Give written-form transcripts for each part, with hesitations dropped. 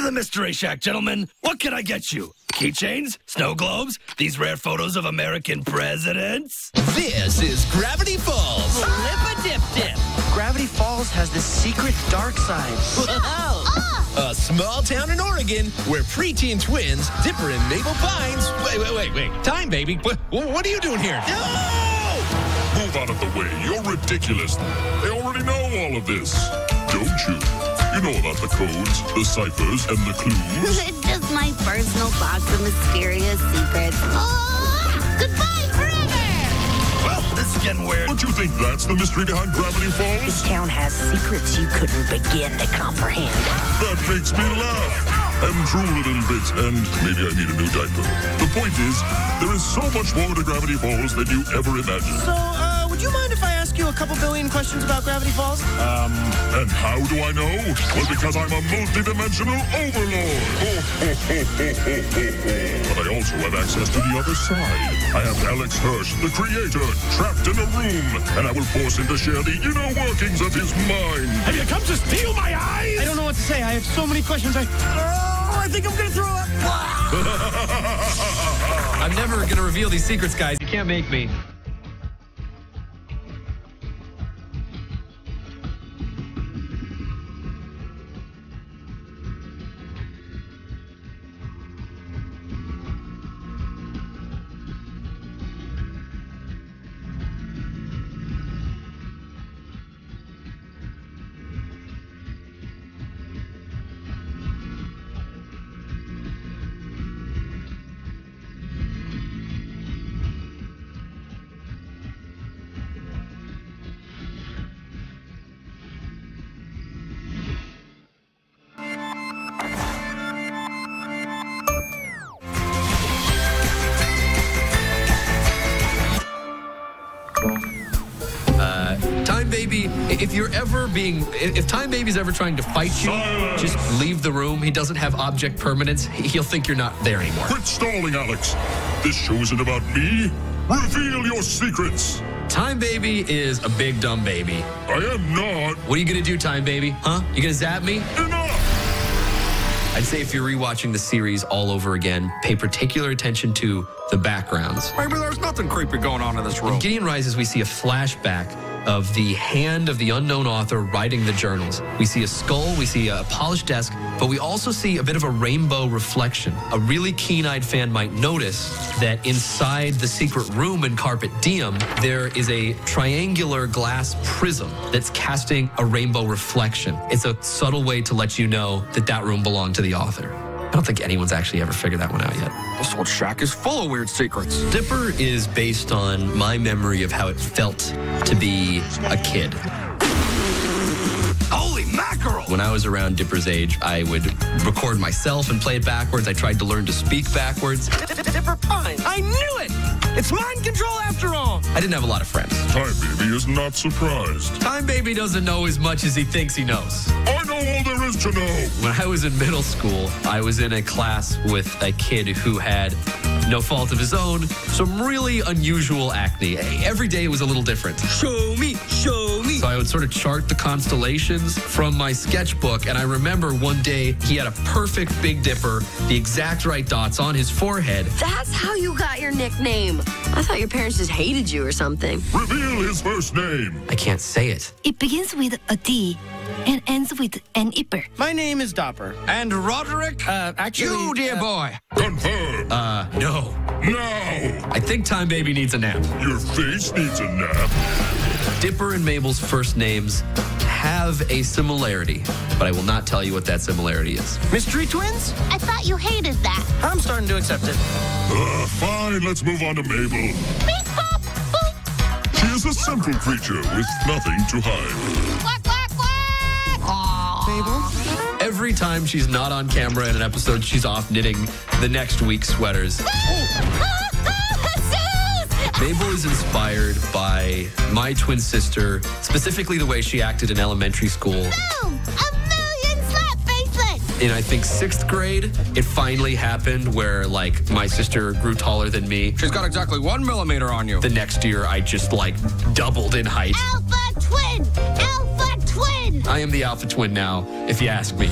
the Mystery Shack, gentlemen. What can I get you? Keychains? Snow globes? These rare photos of American presidents? This is Gravity Falls. Flip-a-dip-dip. Gravity Falls has this secret dark side. A small town in Oregon where preteen twins, Dipper and Mabel Pines... Wait. Time, baby. What are you doing here? No! Move out of the way. You're ridiculous. They already know all of this. Don't you? You know about the codes, the ciphers, and the clues. It's just my personal box of mysterious secrets. Oh, goodbye forever! Well, this is getting weird. Don't you think that's the mystery behind Gravity Falls? This town has secrets you couldn't begin to comprehend. That makes me laugh. And drool a little bit, and maybe I need a new diaper. The point is, there is so much more to Gravity Falls than you ever imagined. So, would you mind if I ask you a couple billion questions about Gravity Falls? And how do I know? Well, because I'm a multi-dimensional overlord. But I also have access to the other side. I have Alex Hirsch, the creator, trapped in a room, and I will force him to share the inner workings of his mind. Have you come to steal my eyes? I don't know what to say. I have so many questions. I think I'm gonna throw up. I'm never gonna reveal these secrets, guys. You can't make me. Time Baby, if Time Baby's ever trying to fight you, just leave the room. He doesn't have object permanence. He'll think you're not there anymore. Quit stalling, Alex. This show isn't about me. Reveal your secrets. Time Baby is a big dumb baby. I am not. What are you gonna do, Time Baby? Huh? You gonna zap me? Enough! I'd say if you're rewatching the series all over again, pay particular attention to the backgrounds. Maybe there's nothing creepy going on in this room. In Gideon Rises, we see a flashback of the hand of the unknown author writing the journals. We see a skull, we see a polished desk, but we also see a bit of a rainbow reflection. A really keen-eyed fan might notice that inside the secret room in Carpet Diem, there is a triangular glass prism that's casting a rainbow reflection. It's a subtle way to let you know that that room belonged to the author. I don't think anyone's actually ever figured that one out yet. This old shack is full of weird secrets. Dipper is based on my memory of how it felt to be a kid. Holy mackerel! When I was around Dipper's age, I would record myself and play it backwards. I tried to learn to speak backwards. Dipper Pine. I knew it! It's mind control after all! I didn't have a lot of friends. Time Baby is not surprised. Time Baby doesn't know as much as he thinks he knows. I know all there is to know. When I was in middle school, I was in a class with a kid who had, no fault of his own, some really unusual acne. Every day was a little different. Show me, show me. So I would sort of chart the constellations from my sketchbook, and I remember one day he had a perfect Big Dipper, the exact right dots on his forehead. That's how you got your nickname. I thought your parents just hated you or something. Reveal his first name. I can't say it. It begins with a D and ends with an ipper. My name is Dopper. And Roderick? Actually... You, dear boy. Confirm. No. Now. I think Time Baby needs a nap. Your face needs a nap. Dipper and Mabel's first names have a similarity, but I will not tell you what that similarity is. Mystery twins? I thought you hated that. I'm starting to accept it. Fine, let's move on to Mabel. Beep, bop, boop. She is a simple creature with nothing to hide. Quack, quack, quack. Mabel? Every time she's not on camera in an episode, she's off knitting the next week's sweaters. Mabel is inspired by my twin sister, specifically the way she acted in elementary school. Boom! A million slap facelets! In, I think, 6th grade, it finally happened where, like, my sister grew taller than me. She's got exactly 1 millimeter on you. The next year, I just, like, doubled in height. Alpha twin! Alpha twin! I am the alpha twin now, if you ask me.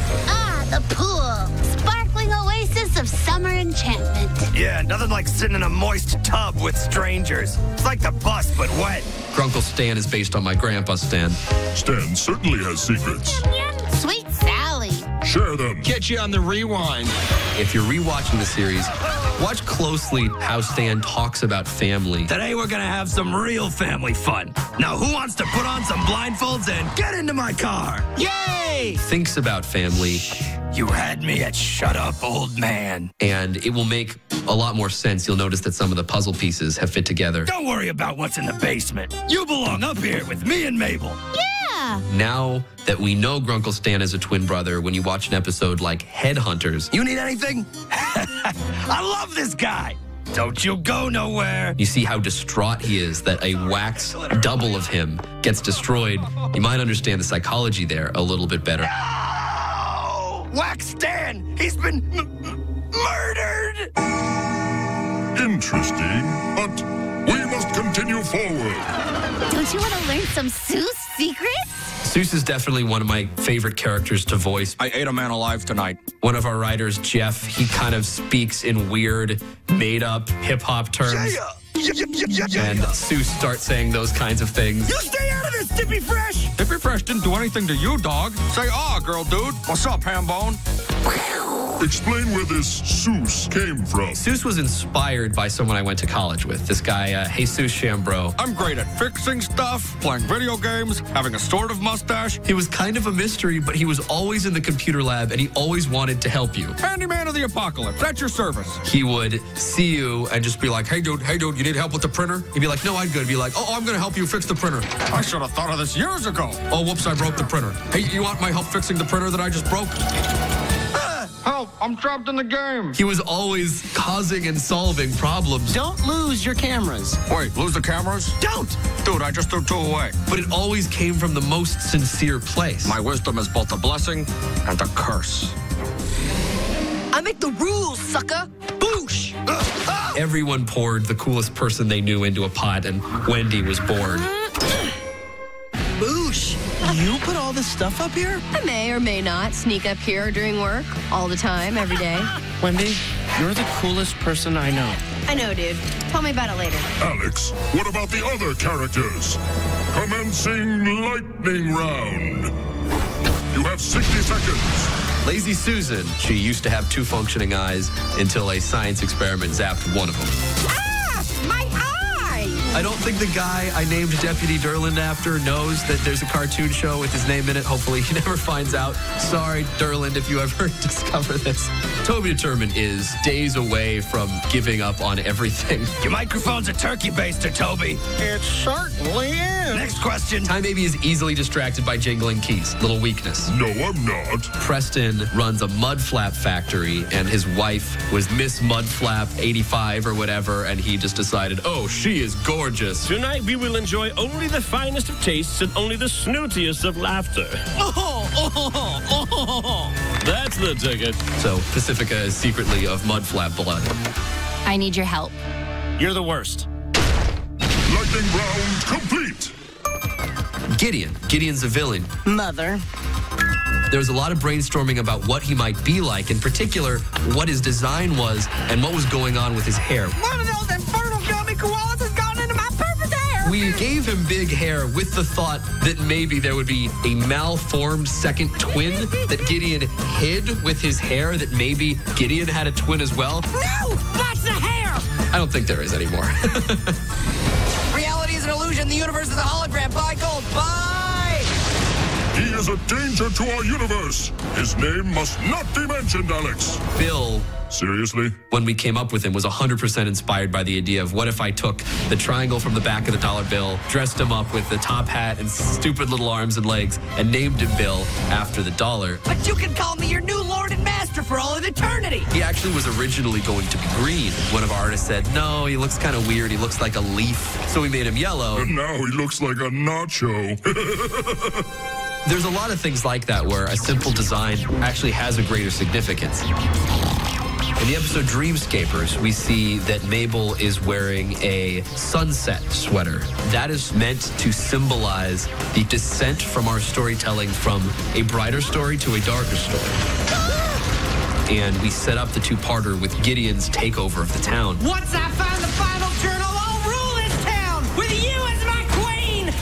The pool. Sparkling oasis of summer enchantment. Yeah, nothing like sitting in a moist tub with strangers. It's like the bus, but wet. Grunkle Stan is based on my grandpa Stan. Stan certainly has secrets. Sweet Sally. Share them. Get you on the rewind. If you're rewatching the series, watch closely how Stan talks about family. Today we're gonna have some real family fun. Now who wants to put on some blindfolds and get into my car? Yay! Thinks about family, You had me at shut up, old man. and it will make a lot more sense. You'll notice that some of the puzzle pieces have fit together. Don't worry about what's in the basement. You belong up here with me and Mabel. Yeah. Now that we know Grunkle Stan is a twin brother, when you watch an episode like Headhunters, You need anything? I love this guy. Don't you go nowhere. you see how distraught he is that a wax double of him gets destroyed. You might understand the psychology there a little bit better. Oh, Wax Stan, he's been murdered. Interesting, but we must continue forward. Don't you want to learn some Seuss secrets? Seuss is definitely one of my favorite characters to voice. I ate a man alive tonight. One of our writers, Jeff, he kind of speaks in weird, made-up hip-hop terms. And Seuss starts saying those kinds of things. You stay out of this, Dippy Fresh. Dippy Fresh didn't do anything to you, dog. Say, girl, dude. What's up, Hambone? Explain where this Seuss came from. Seuss was inspired by someone I went to college with, this guy, Jesus Chambreau. I'm great at fixing stuff, playing video games, having a sort of mustache. He was kind of a mystery, but he was always in the computer lab, and he always wanted to help you. Handyman of the apocalypse. At your service. He would see you and just be like, hey, dude, you need help with the printer? He'd be like, no, I'm good. Be like, I'm going to help you fix the printer. I should have thought of this years ago. Oh, whoops, I broke the printer. Hey, you want my help fixing the printer that I just broke? Help, I'm trapped in the game. He was always causing and solving problems. Don't lose your cameras. Wait, lose the cameras? Don't! Dude, I just threw 2 away. But it always came from the most sincere place. My wisdom is both a blessing and a curse. I make the rules, sucker. Boosh! Everyone poured the coolest person they knew into a pot, and Wendy was bored. Boosh! You put all this stuff up here? I may or may not sneak up here during work, all the time, every day. Wendy, you're the coolest person I know. I know, dude. Tell me about it later. Alex, what about the other characters? Commencing lightning round. You have 60 seconds. Lazy Susan, she used to have 2 functioning eyes until a science experiment zapped one of them. Ah! My eye! I don't think the guy I named Deputy Durland after knows that there's a cartoon show with his name in it. Hopefully he never finds out. Sorry, Durland, if you ever discover this. Toby Determined is days away from giving up on everything. Your microphone's a turkey baster, Toby. It certainly is. Next question. Time Baby is easily distracted by jingling keys. Little weakness. No, I'm not. Preston runs a mud flap factory, and his wife was Miss Mud Flap 85 or whatever, and he just decided, oh, she is gorgeous. Tonight we will enjoy only the finest of tastes and only the snootiest of laughter. That's the ticket. So Pacifica is secretly of mud flap blood. I need your help. You're the worst. Lightning round complete. Gideon's a villain. Mother. There was a lot of brainstorming about what he might be like, in particular, what his design was and what was going on with his hair. One of those infernal gummy koalas has gotten into my perfect hair! We gave him big hair with the thought that maybe there would be a malformed second twin that Gideon hid with his hair, that maybe Gideon had a twin as well. No! Watch the hair! I don't think there is anymore. Reality is an illusion. The universe is a hologram. Buy gold. Buy! He is a danger to our universe. His name must not be mentioned, Alex. Bill, Seriously? when we came up with him, was 100% inspired by the idea of what if I took the triangle from the back of the dollar bill, dressed him up with the top hat and stupid little arms and legs, and named him Bill after the dollar. But you can call me your new lord and master for all of eternity! He actually was originally going to be green. One of our artists said, no, he looks kind of weird. He looks like a leaf. So we made him yellow. And now he looks like a nacho. There's a lot of things like that where a simple design actually has a greater significance. In the episode Dreamscapers, we see that Mabel is wearing a sunset sweater. That is meant to symbolize the descent from our storytelling from a brighter story to a darker story. and we set up the two-parter with Gideon's takeover of the town. Once I find the final journal, I'll rule this town with you as my queen!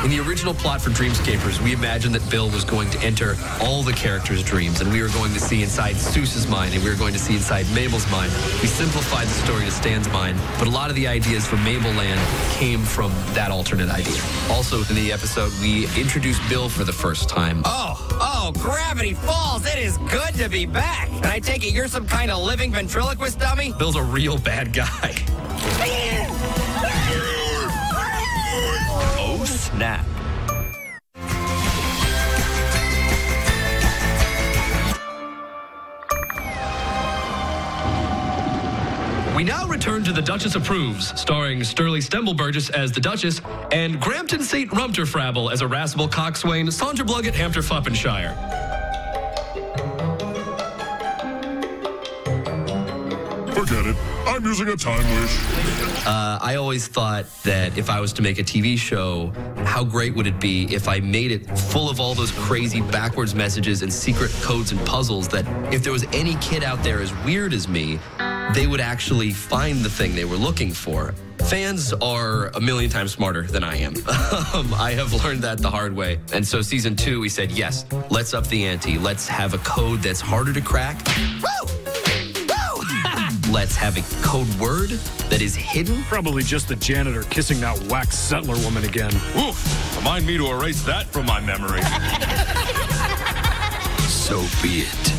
In the original plot for Dreamscapers, we imagined that Bill was going to enter all the characters' dreams, and we were going to see inside Seuss's mind, and we were going to see inside Mabel's mind. We simplified the story to Stan's mind, but a lot of the ideas for Mabel Land came from that alternate idea. Also, in the episode, we introduced Bill for the first time. Oh, Gravity Falls, it is good to be back. And I take it you're some kind of living ventriloquist dummy? Bill's a real bad guy. Oh, snap. We now return to The Duchess Approves, starring Sturley Stemble-Burgess as the Duchess and Grampton St. Rumterfrabble as Irascible Coxswain, Sandra Blugget, Hampshire Flappenshire. Forget it. I'm using a time wish. I always thought that if I was to make a TV show, how great would it be if I made it full of all those crazy backwards messages and secret codes and puzzles that if there was any kid out there as weird as me, they would actually find the thing they were looking for. Fans are a million times smarter than I am. I have learned that the hard way. And so season 2, we said, yes, let's up the ante. Let's have a code that's harder to crack. Woo! Let's have a code word that is hidden. Probably just the janitor kissing that whack settler woman again. Oof, remind me to erase that from my memory. So be it.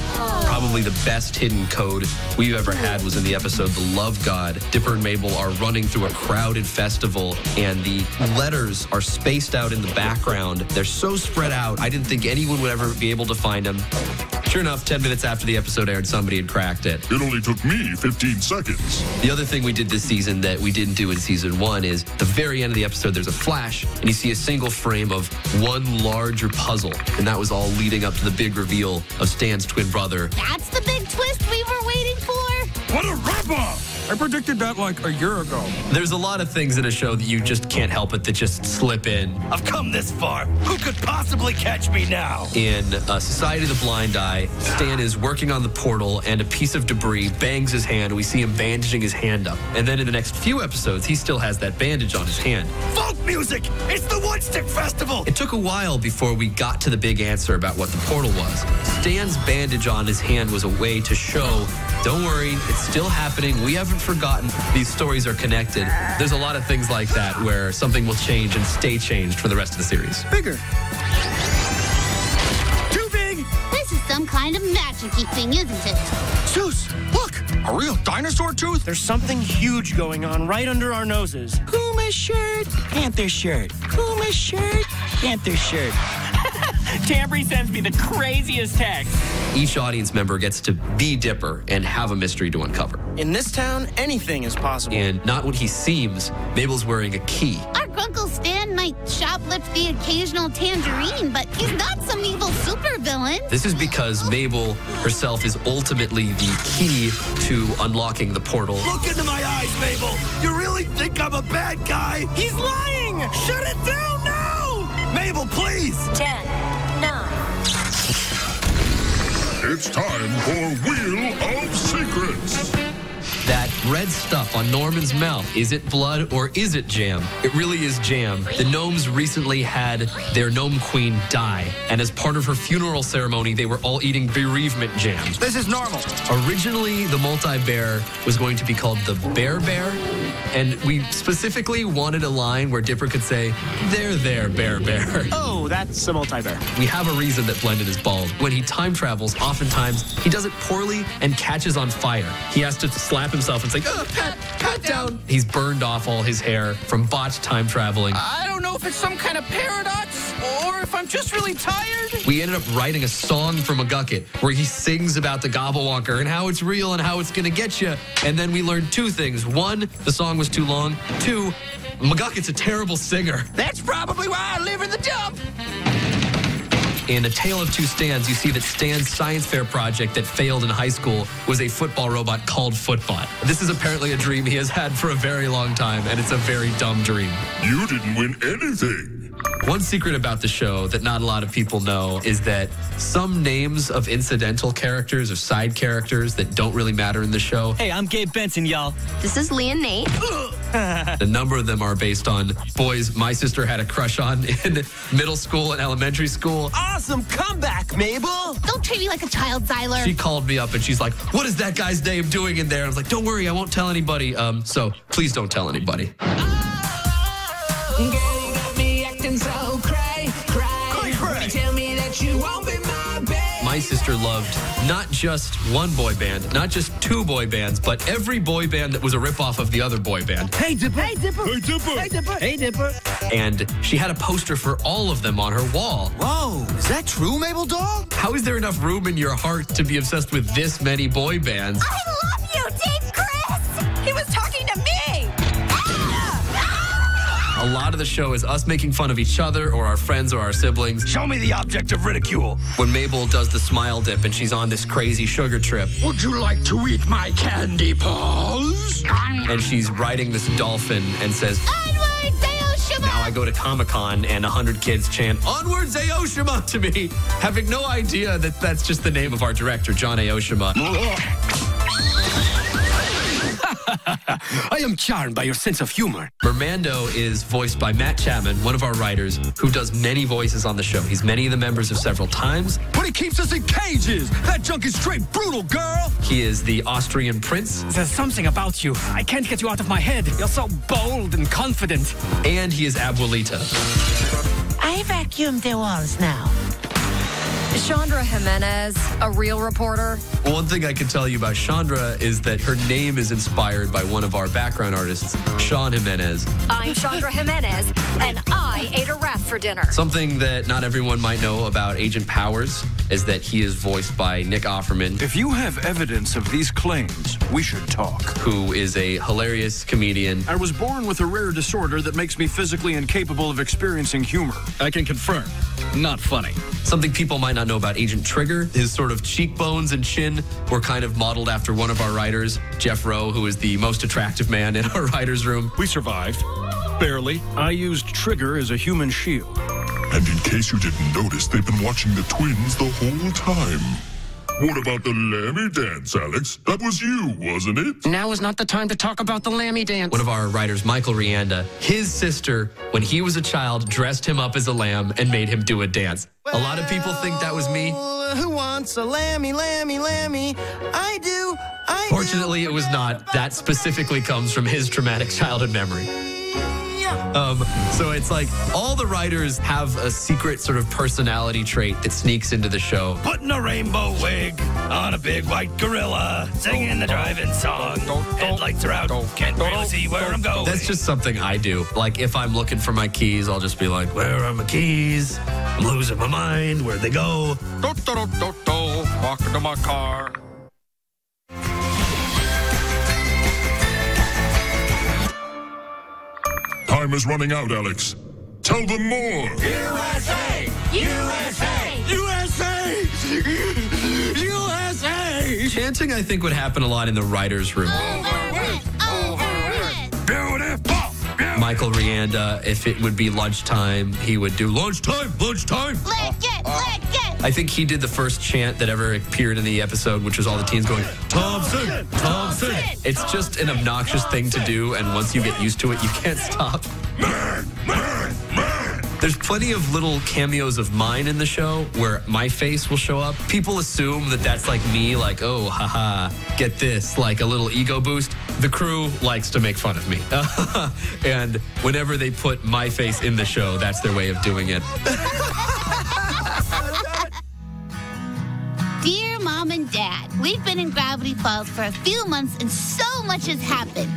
Probably the best hidden code we've ever had was in the episode The Love God. Dipper and Mabel are running through a crowded festival, and the letters are spaced out in the background. They're so spread out, I didn't think anyone would ever be able to find them. Sure enough, 10 minutes after the episode aired, somebody had cracked it. It only took me 15 seconds. The other thing we did this season that we didn't do in season 1 is the very end of the episode, there's a flash, and you see a single frame of one larger puzzle. And that was all leading up to the big reveal of Stan's twin brother. That's the big twist we were waiting for? What a wrap-up! I predicted that like a year ago. There's a lot of things in a show that you just can't help it that just slip in. I've come this far. Who could possibly catch me now? In Society of the Blind Eye, Stan is working on the portal and a piece of debris bangs his hand. We see him bandaging his hand up. And then in the next few episodes, he still has that bandage on his hand. Folk music! It's the Woodstick Festival! It took a while before we got to the big answer about what the portal was. Stan's bandage on his hand was a way to show, don't worry, it's still happening. We haven't forgotten. These stories are connected. There's a lot of things like that where something will change and stay changed for the rest of the series. Bigger. Too big! This is some kind of magic-y thing, isn't it? Seuss, look! A real dinosaur tooth? There's something huge going on right under our noses. Puma's shirt, Panther's shirt. Puma's shirt, Panther's shirt. Tambry sends me the craziest text. Each audience member gets to be Dipper and have a mystery to uncover. In this town, anything is possible. And not what he seems, Mabel's wearing a key. Our Grunkle Stan might shoplift the occasional tangerine, but he's not some evil supervillain. This is because Mabel herself is ultimately the key to unlocking the portal. Look into my eyes, Mabel! You really think I'm a bad guy? He's lying! Shut it down now! Mabel, please! 10, 9. It's time for Wheel of Secrets. That red stuff on Norman's mouth, is it blood or is it jam? It really is jam. The gnomes recently had their gnome queen die, and as part of her funeral ceremony, they were all eating bereavement jam. This is normal. Originally, the multi-bear was going to be called the Bear Bear, and we specifically wanted a line where Dipper could say, "There, there, Bear Bear." Oh, that's a multi-bear. We have a reason that Blendon is bald. When he time travels, oftentimes he does it poorly and catches on fire. He has to slap himself and say, "Oh, pat down." He's burned off all his hair from botched time traveling. I don't know if it's some kind of paradox or if I'm just really tired. We ended up writing a song for McGucket where he sings about the Gobblewonker and how it's real and how it's going to get you. And then we learned two things. One, the song was too long. Two, McGucket's a terrible singer. That's probably why I live in the dump. In A Tale of Two Stans, you see that Stan's science fair project that failed in high school was a football robot called Footbot. This is apparently a dream he has had for a very long time, and it's a very dumb dream. You didn't win anything. One secret about the show that not a lot of people know is that some names of incidental characters or side characters that don't really matter in the show. Hey, I'm Gabe Benson, y'all. This is Lee and Nate. A number of them are based on boys my sister had a crush on in middle school and elementary school. Awesome comeback, Mabel. Don't treat me like a child, Zyler. She called me up and she's like, what is that guy's name doing in there? I was like, don't worry, I won't tell anybody. So please don't tell anybody. My sister loved not just one boy band, not just two boy bands, but every boy band that was a ripoff of the other boy band. Hey, Dipper. Hey, Dipper. Hey, Dipper. Hey, Dipper. Hey, Dipper. And she had a poster for all of them on her wall. Whoa, is that true, Mabel Dog? How is there enough room in your heart to be obsessed with this many boy bands? I love you, Dave Chris. He was talking to me. A lot of the show is us making fun of each other or our friends or our siblings. Show me the object of ridicule. When Mabel does the smile dip and she's on this crazy sugar trip. Would you like to eat my candy paws? And she's riding this dolphin and says, Onward, Zayoshima. now I go to Comic-Con and 100 kids chant, Onward Zayoshima to me, having no idea that that's just the name of our director, John Aoshima. I am charmed by your sense of humor. Mermando is voiced by Matt Chapman, one of our writers, who does many voices on the show. He's many of the members of several times. But he keeps us in cages. That junk is straight brutal, girl. He is the Austrian prince. There's something about you. I can't get you out of my head. You're so bold and confident. And he is Abuelita. I vacuumed the walls now. Chandra Jimenez, a real reporter. One thing I can tell you about Chandra is that her name is inspired by one of our background artists, Sean Jimenez. I'm Chandra Jimenez, and I ate a rat for dinner. Something that not everyone might know about Agent Powers is that he is voiced by Nick Offerman. If you have evidence of these claims, we should talk. Who is a hilarious comedian. I was born with a rare disorder that makes me physically incapable of experiencing humor. I can confirm, not funny. Something people might not know about Agent Trigger, his sort of cheekbones and chin were kind of modeled after one of our writers, Jeff Rowe, who is the most attractive man in our writer's room. We survived. Barely. I used Trigger as a human shield. And in case you didn't notice, they've been watching the twins the whole time. What about the Lammy dance, Alex? That was you, wasn't it? Now is not the time to talk about the Lammy dance. One of our writers, Michael Rianda, his sister, when he was a child, dressed him up as a lamb and made him do a dance. A lot of people think that was me. Who wants a lammy, lammy, lammy? I do. Fortunately, it was not. That specifically comes from his traumatic childhood memory. So it's like all the writers have a secret sort of personality trait that sneaks into the show. Putting a rainbow wig on a big white gorilla, singing the driving song. Headlights are out, can't really see where I'm going. That's just something I do. Like if I'm looking for my keys, I'll just be like, where are my keys? I'm losing my mind. Where'd they go? Walk into my car. Time is running out, Alex. Tell them more. USA! USA! USA! USA! Chanting, I think, would happen a lot in the writer's room. Michael Rianda, if it would be lunchtime, he would do lunchtime. I think he did the first chant that ever appeared in the episode, which was all the teens going, Thompson, Thompson. It's just an obnoxious thing to do, and once you get used to it, you can't stop. There's plenty of little cameos of mine in the show where my face will show up. People assume that that's like me, like, oh, haha, get this, like a little ego boost. The crew likes to make fun of me. And whenever they put my face in the show, that's their way of doing it. Dear Mom and Dad, we've been in Gravity Falls for a few months and so much has happened.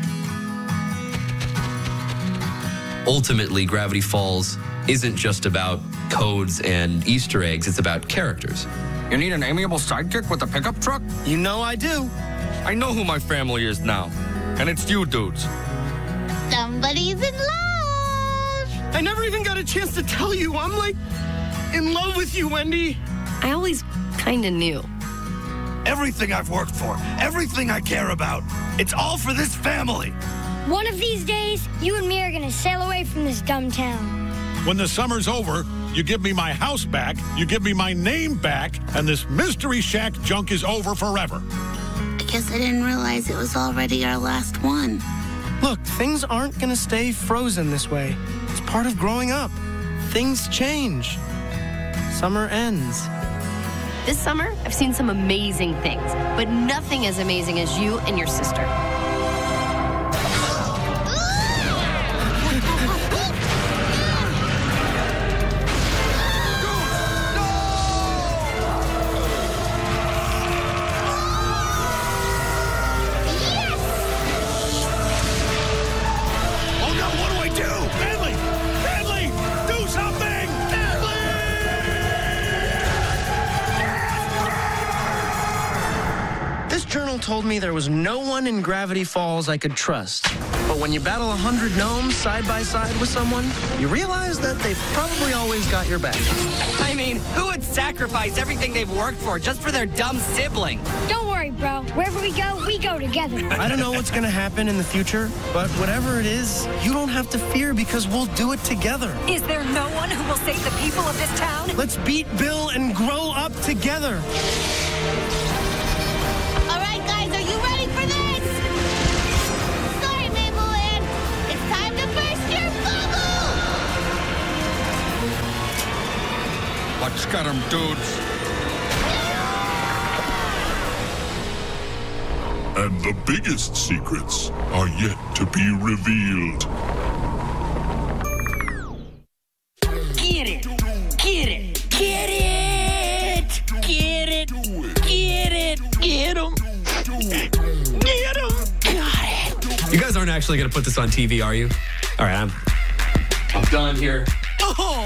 Ultimately, Gravity Falls isn't just about codes and Easter eggs. It's about characters. You need an amiable sidekick with a pickup truck? You know I do. I know who my family is now. And it's you dudes. Somebody's in love. I never even got a chance to tell you. I'm like in love with you, Wendy. I always kind of knew. Everything I've worked for, everything I care about, it's all for this family. One of these days, you and me are gonna sail away from this dumb town. When the summer's over, you give me my house back, you give me my name back, and this Mystery Shack junk is over forever. I guess I didn't realize it was already our last one. Look, things aren't gonna stay frozen this way. It's part of growing up. Things change. Summer ends. This summer, I've seen some amazing things, but nothing as amazing as you and your sister. Told me there was no one in Gravity Falls I could trust. But when you battle 100 gnomes side by side with someone, you realize that they've probably always got your back. I mean, who would sacrifice everything they've worked for just for their dumb sibling? Don't worry, bro. Wherever we go together. I don't know what's gonna happen in the future, but whatever it is, you don't have to fear because we'll do it together. Is there no one who will save the people of this town? Let's beat Bill and grow up together. Let's get 'em, dudes. And the biggest secrets are yet to be revealed. Get it! Get it! Get it! Get it! Get it! Get 'em! Get 'em! Got it! You guys aren't actually going to put this on TV, are you? All right, I'm done here. Oh!